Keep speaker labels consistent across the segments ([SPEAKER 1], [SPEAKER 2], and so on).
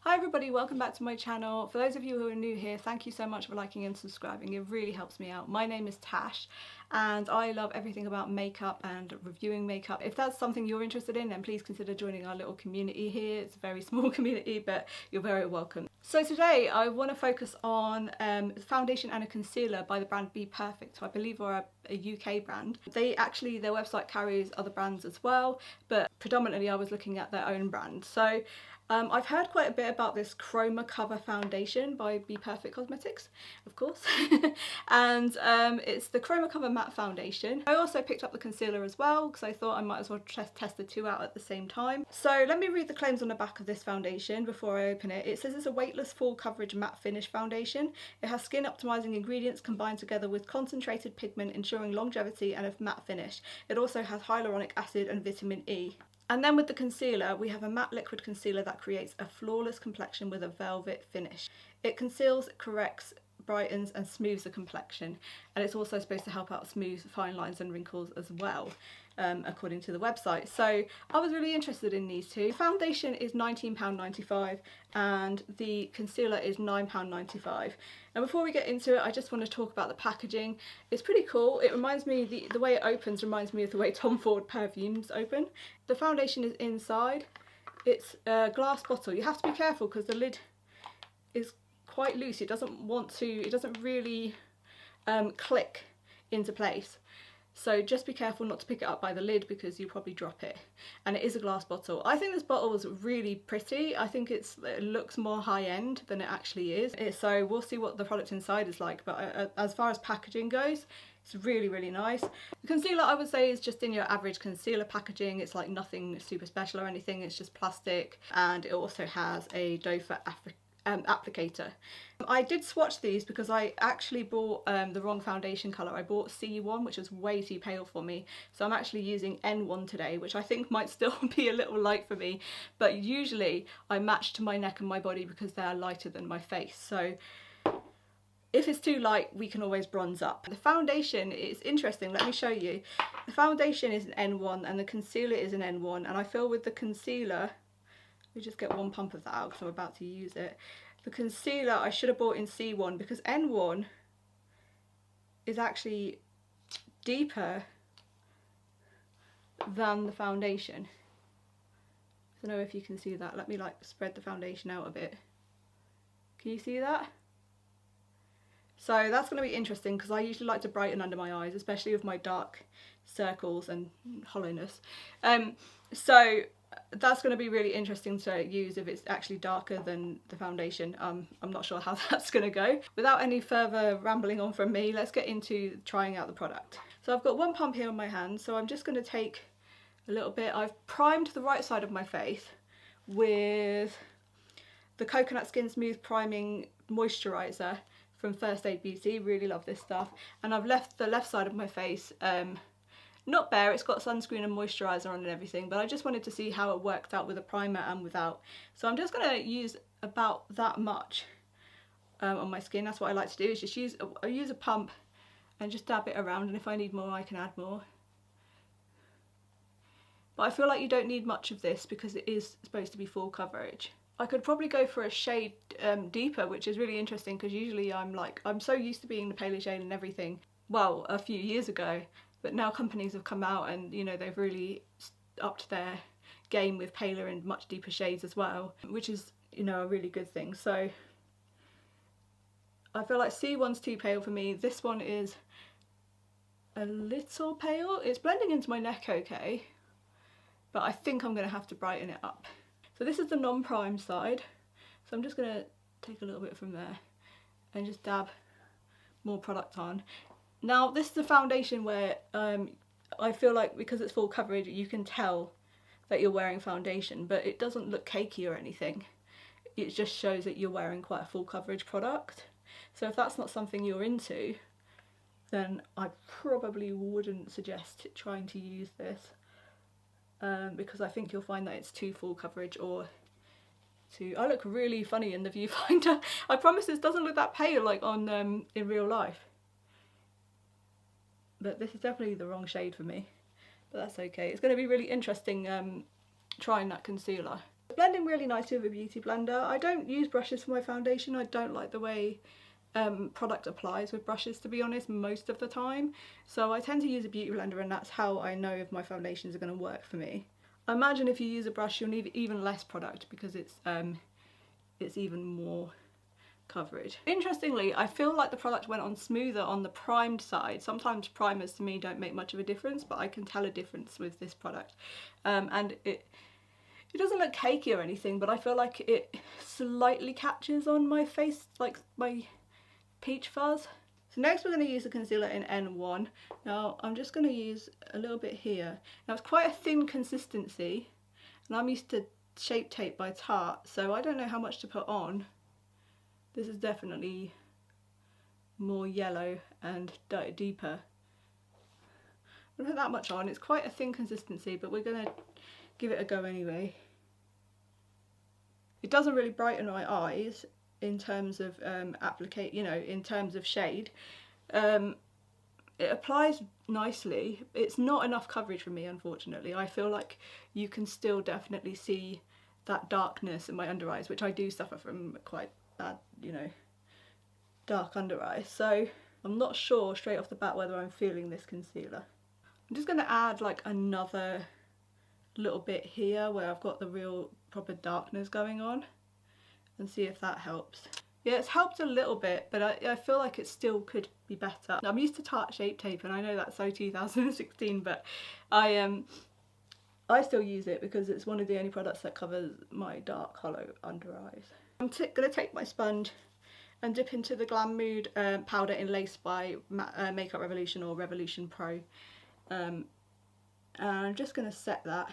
[SPEAKER 1] Hi everybody, welcome back to my channel. For those of you who are new here, thank you so much for liking and subscribing. It really helps me out. My name is Tash and I love everything about makeup and reviewing makeup. If that's something you're interested in, then please consider joining our little community here. It's a very small community, but you're very welcome. So today I want to focus on a foundation and a concealer by the brand Bperfect, who I believe are a UK brand. Their website carries other brands as well, but predominantly I was looking at their own brand. So I've heard quite a bit about this Chroma Cover Foundation by Bperfect Cosmetics, of course, and it's the Chroma Cover Matte Foundation. I also picked up the concealer as well because I thought I might as well test the two out at the same time. So let me read the claims on the back of this foundation before I open it. It says it's a weightless full coverage matte finish foundation. It has skin optimizing ingredients combined together with concentrated pigment ensuring longevity and a matte finish. It also has hyaluronic acid and vitamin E. And then with the concealer, we have a matte liquid concealer that creates a flawless complexion with a velvet finish. It conceals, corrects, brightens and smooths the complexion, and it's also supposed to help out smooth fine lines and wrinkles as well, according to the website. So I was really interested in these two. The foundation is £19.95 and the concealer is £9.95. And before we get into it, I just want to talk about the packaging. It's pretty cool. It reminds me, the way it opens reminds me of the way Tom Ford perfumes open. The foundation is inside. It's a glass bottle. You have to be careful because the lid is quite loose. It doesn't really click into place. So just be careful not to pick it up by the lid because you'll probably drop it. And it is a glass bottle. I think this bottle is really pretty. I think it looks more high-end than it actually is. So we'll see what the product inside is like, but as far as packaging goes, it's really, really nice. The concealer, I would say, is just in your average concealer packaging. It's like nothing super special or anything. It's just plastic, and it also has a doe foot applicator. I did swatch these because I actually bought the wrong foundation colour. I bought C1, which was way too pale for me, so I'm actually using N1 today, which I think might still be a little light for me, but usually I match to my neck and my body because they are lighter than my face. So if it's too light, we can always bronze up. The foundation is interesting. Let me show you. The foundation is an N1 and the concealer is an N1, and I feel with the concealer, we just get one pump of that out because I'm about to use it. The concealer I should have bought in C1 because N1 is actually deeper than the foundation. I don't know if you can see that. Let me like spread the foundation out a bit. Can you see that? So that's going to be interesting because I usually like to brighten under my eyes, especially with my dark circles and hollowness. So that's going to be really interesting to use if it's actually darker than the foundation. I'm not sure how that's going to go. Without any further rambling on from me, let's get into trying out the product. So I've got one pump here on my hand, so I'm just going to take a little bit. I've primed the right side of my face with the Coconut Skin Smooth Priming Moisturiser from First Aid Beauty. Really love this stuff. And I've left the left side of my face not bare. It's got sunscreen and moisturiser on and everything, but I just wanted to see how it worked out with a primer and without. So I'm just going to use about that much on my skin. That's what I like to do, is just use a pump and just dab it around, and if I need more I can add more. But I feel like you don't need much of this because it is supposed to be full coverage. I could probably go for a shade deeper, which is really interesting because usually I'm so used to being the paler shade and everything, well, a few years ago. But now companies have come out and, you know, they've really upped their game with paler and much deeper shades as well, which is, you know, a really good thing. So I feel like C1's too pale for me. This one is a little pale. It's blending into my neck okay, but I think I'm going to have to brighten it up. So this is the non-prime side. So I'm just going to take a little bit from there and just dab more product on. Now this is a foundation where I feel like because it's full coverage you can tell that you're wearing foundation, but it doesn't look cakey or anything. It just shows that you're wearing quite a full coverage product. So if that's not something you're into, then I probably wouldn't suggest trying to use this because I think you'll find that it's too full coverage or too... I look really funny in the viewfinder. I promise this doesn't look that pale like on in real life. But this is definitely the wrong shade for me, but that's okay. It's going to be really interesting trying that concealer. blending really nicely with a beauty blender. I don't use brushes for my foundation. I don't like the way product applies with brushes, to be honest, most of the time. So I tend to use a beauty blender, and that's how I know if my foundations are going to work for me. I imagine if you use a brush you'll need even less product because it's even more coverage. Interestingly, I feel like the product went on smoother on the primed side. Sometimes primers to me don't make much of a difference, but I can tell a difference with this product. And it doesn't look cakey or anything, but I feel like it slightly catches on my face, like my peach fuzz. So next we're going to use the concealer in N1. Now I'm just going to use a little bit here. Now it's quite a thin consistency, and I'm used to Shape Tape by Tarte, so I don't know how much to put on. This is definitely more yellow and deeper. I don't put that much on. It's quite a thin consistency, but we're going to give it a go anyway. It doesn't really brighten my eyes in terms of in terms of shade. It applies nicely. It's not enough coverage for me, unfortunately. I feel like you can still definitely see that darkness in my under eyes, which I do suffer from quite bad, dark under eyes. So I'm not sure straight off the bat whether I'm feeling this concealer. I'm just going to add like another little bit here where I've got the real proper darkness going on, and see if that helps. Yeah, it's helped a little bit, but I feel like it still could be better. I'm used to Tarte Shape Tape, and I know that's so 2016, but I still use it because it's one of the only products that covers my dark hollow under eyes. I'm going to take my sponge and dip into the Glam Mood powder in Lace by Makeup Revolution or Revolution Pro. And I'm just going to set that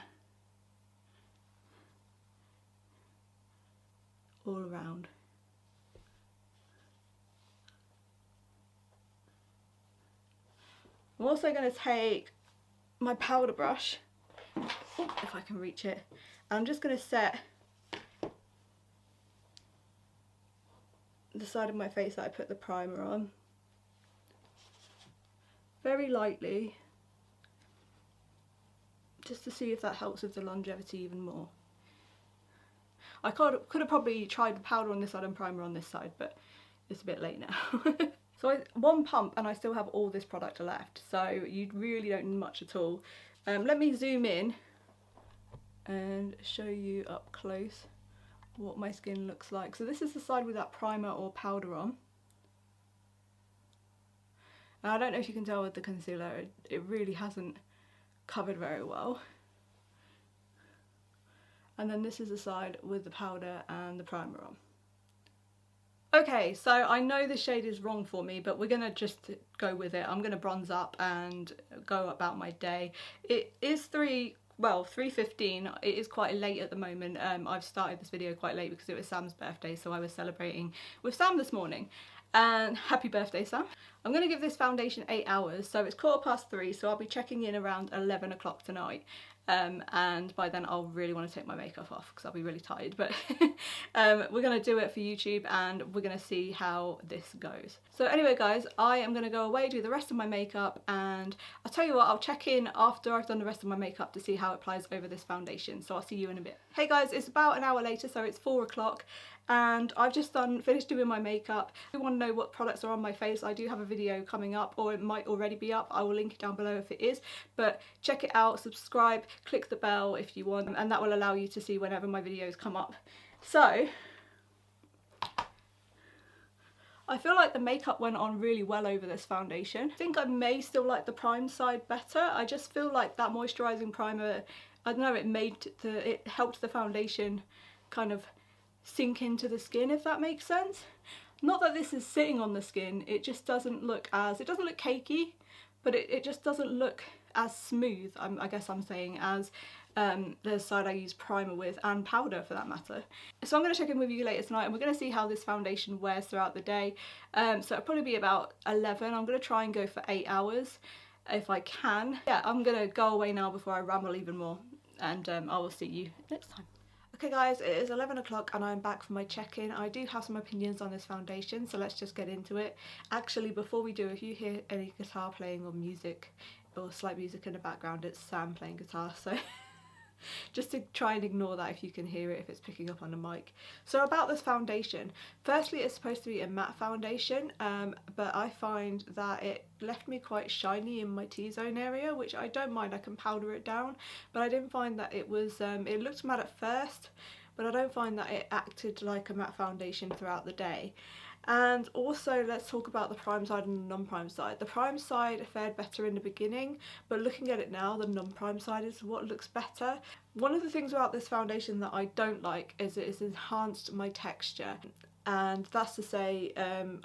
[SPEAKER 1] all around. I'm also going to take my powder brush, if I can reach it, and I'm just going to set the side of my face that I put the primer on very lightly, just to see if that helps with the longevity even more. I could have probably tried the powder on this side and primer on this side, but it's a bit late now. So one pump and I still have all this product left, so you really don't need much at all. Let me zoom in and show you up close what my skin looks like. So this is the side with that primer or powder on. And I don't know if you can tell with the concealer, it really hasn't covered very well. And then this is the side with the powder and the primer on. Okay, so I know the shade is wrong for me, but we're gonna just go with it. I'm gonna bronze up and go about my day. It is 3:15. It is quite late at the moment. I've started this video quite late because it was Sam's birthday, so I was celebrating with Sam this morning. And happy birthday, Sam. I'm going to give this foundation 8 hours, so it's 3:15, so I'll be checking in around 11 o'clock tonight. And by then I'll really want to take my makeup off because I'll be really tired, but we're going to do it for YouTube and we're going to see how this goes. So anyway guys, I am going to go away, do the rest of my makeup, and I'll tell you what, I'll check in after I've done the rest of my makeup to see how it applies over this foundation, so I'll see you in a bit. Hey guys, it's about an hour later, so it's 4 o'clock. And I've just finished doing my makeup. If you want to know what products are on my face, I do have a video coming up, or it might already be up. I will link it down below if it is, but check it out, subscribe, click the bell if you want, and that will allow you to see whenever my videos come up. So I feel like the makeup went on really well over this foundation. I think I may still like the prime side better. I just feel like that moisturising primer, I don't know, it helped the foundation kind of sink into the skin, if that makes sense. Not that this is sitting on the skin, it just doesn't look cakey, but it just doesn't look as smooth, I guess I'm saying, as the side I use primer with, and powder for that matter. So I'm going to check in with you later tonight and we're going to see how this foundation wears throughout the day. So it'll probably be about 11. I'm going to try and go for 8 hours if I can. Yeah, I'm going to go away now before I ramble even more, and I will see you next time. Okay guys, it is 11 o'clock and I'm back for my check-in. I do have some opinions on this foundation, so let's just get into it. Actually, before we do, if you hear any guitar playing or music or slight music in the background, it's Sam playing guitar, so just to try and ignore that if you can hear it, if it's picking up on the mic. So about this foundation, firstly it's supposed to be a matte foundation, but I find that it left me quite shiny in my T-zone area, which I don't mind, I can powder it down, but I didn't find that it was, it looked matte at first, but I don't find that it acted like a matte foundation throughout the day. And also let's talk about the prime side and the non-prime side. The prime side fared better in the beginning, but looking at it now, the non-prime side is what looks better. One of the things about this foundation that I don't like is it has enhanced my texture. And that's to say,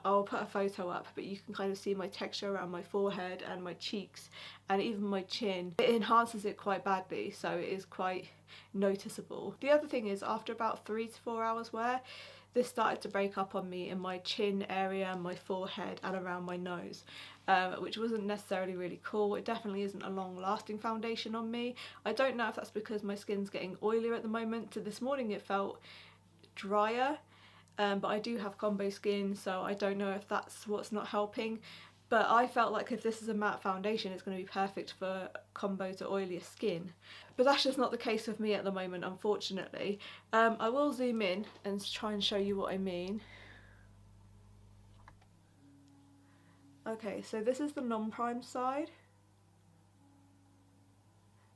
[SPEAKER 1] I'll put a photo up, but you can kind of see my texture around my forehead and my cheeks and even my chin. It enhances it quite badly, so it is quite noticeable. The other thing is, after about 3 to 4 hours wear, this started to break up on me in my chin area, my forehead and around my nose, which wasn't necessarily really cool. It definitely isn't a long lasting foundation on me. I don't know if that's because my skin's getting oilier at the moment. So this morning it felt drier, but I do have combo skin, so I don't know if that's what's not helping. But I felt like if this is a matte foundation, it's going to be perfect for combo to oilier skin. But that's just not the case with me at the moment, unfortunately. I will zoom in and try and show you what I mean. Okay, so this is the non-prime side.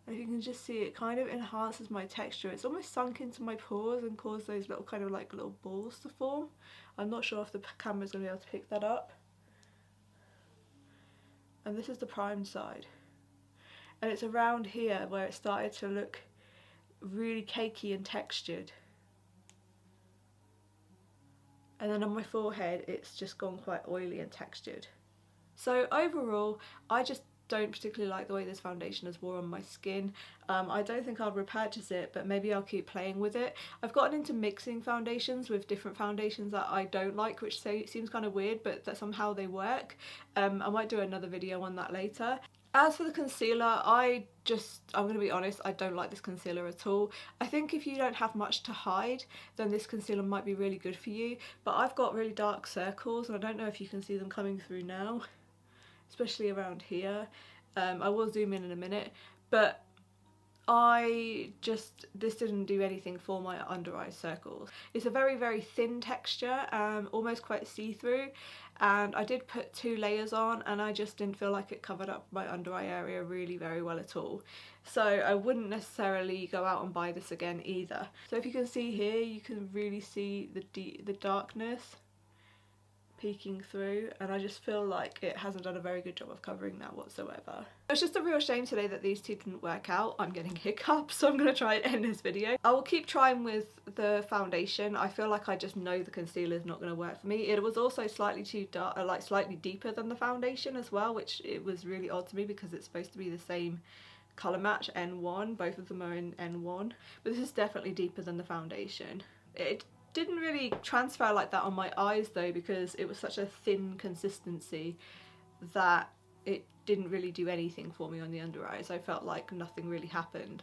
[SPEAKER 1] If you can just see, it kind of enhances my texture. It's almost sunk into my pores and caused those little kind of like little balls to form. I'm not sure if the camera's going to be able to pick that up. And this is the primed side, and it's around here where it started to look really cakey and textured, and then on my forehead it's just gone quite oily and textured. So overall, I just don't particularly like the way this foundation has worn on my skin. I don't think I'll repurchase it, but maybe I'll keep playing with it. I've gotten into mixing foundations with different foundations that I don't like, which seems kind of weird, but that somehow they work. I might do another video on that later. As for the concealer, I'm going to be honest, I don't like this concealer at all. I think if you don't have much to hide, then this concealer might be really good for you, but I've got really dark circles and I don't know if you can see them coming through now, especially around here. I will zoom in a minute, but this didn't do anything for my under eye circles. It's a very, very thin texture, almost quite see-through, and I did put 2 layers on and I just didn't feel like it covered up my under eye area really very well at all. So I wouldn't necessarily go out and buy this again either. So if you can see here, you can really see the darkness peeking through, and I just feel like it hasn't done a very good job of covering that whatsoever. It's just a real shame today that these two didn't work out. I'm getting hiccups, so I'm going to try and end this video. I will keep trying with the foundation. I feel like I just know the concealer is not going to work for me. It was also slightly too dark, like slightly deeper than the foundation as well, which it was really odd to me because it's supposed to be the same colour match, N1, both of them are in N1, but this is definitely deeper than the foundation. It didn't really transfer like that on my eyes though, because it was such a thin consistency that it didn't really do anything for me on the under eyes. I felt like nothing really happened.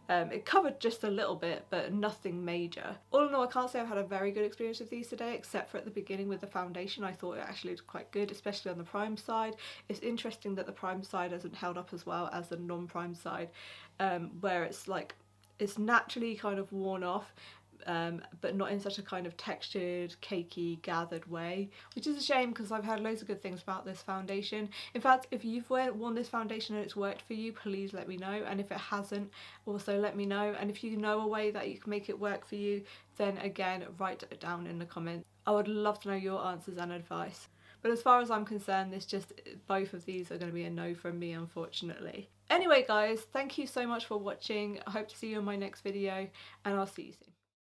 [SPEAKER 1] It covered just a little bit, but nothing major. All in all, I can't say I've had a very good experience with these today, except for at the beginning with the foundation. I thought it actually looked quite good, especially on the prime side. It's interesting that the prime side hasn't held up as well as the non-prime side, where it's like, it's naturally kind of worn off, but not in such a kind of textured, cakey, gathered way, which is a shame because I've heard loads of good things about this foundation. In fact, if you've worn this foundation and it's worked for you, please let me know, and if it hasn't, also let me know. And if you know a way that you can make it work for you, then again, write it down in the comments. I would love to know your answers and advice. But as far as I'm concerned, both of these are going to be a no from me, unfortunately. Anyway guys, thank you so much for watching. I hope to see you in my next video, and I'll see you soon.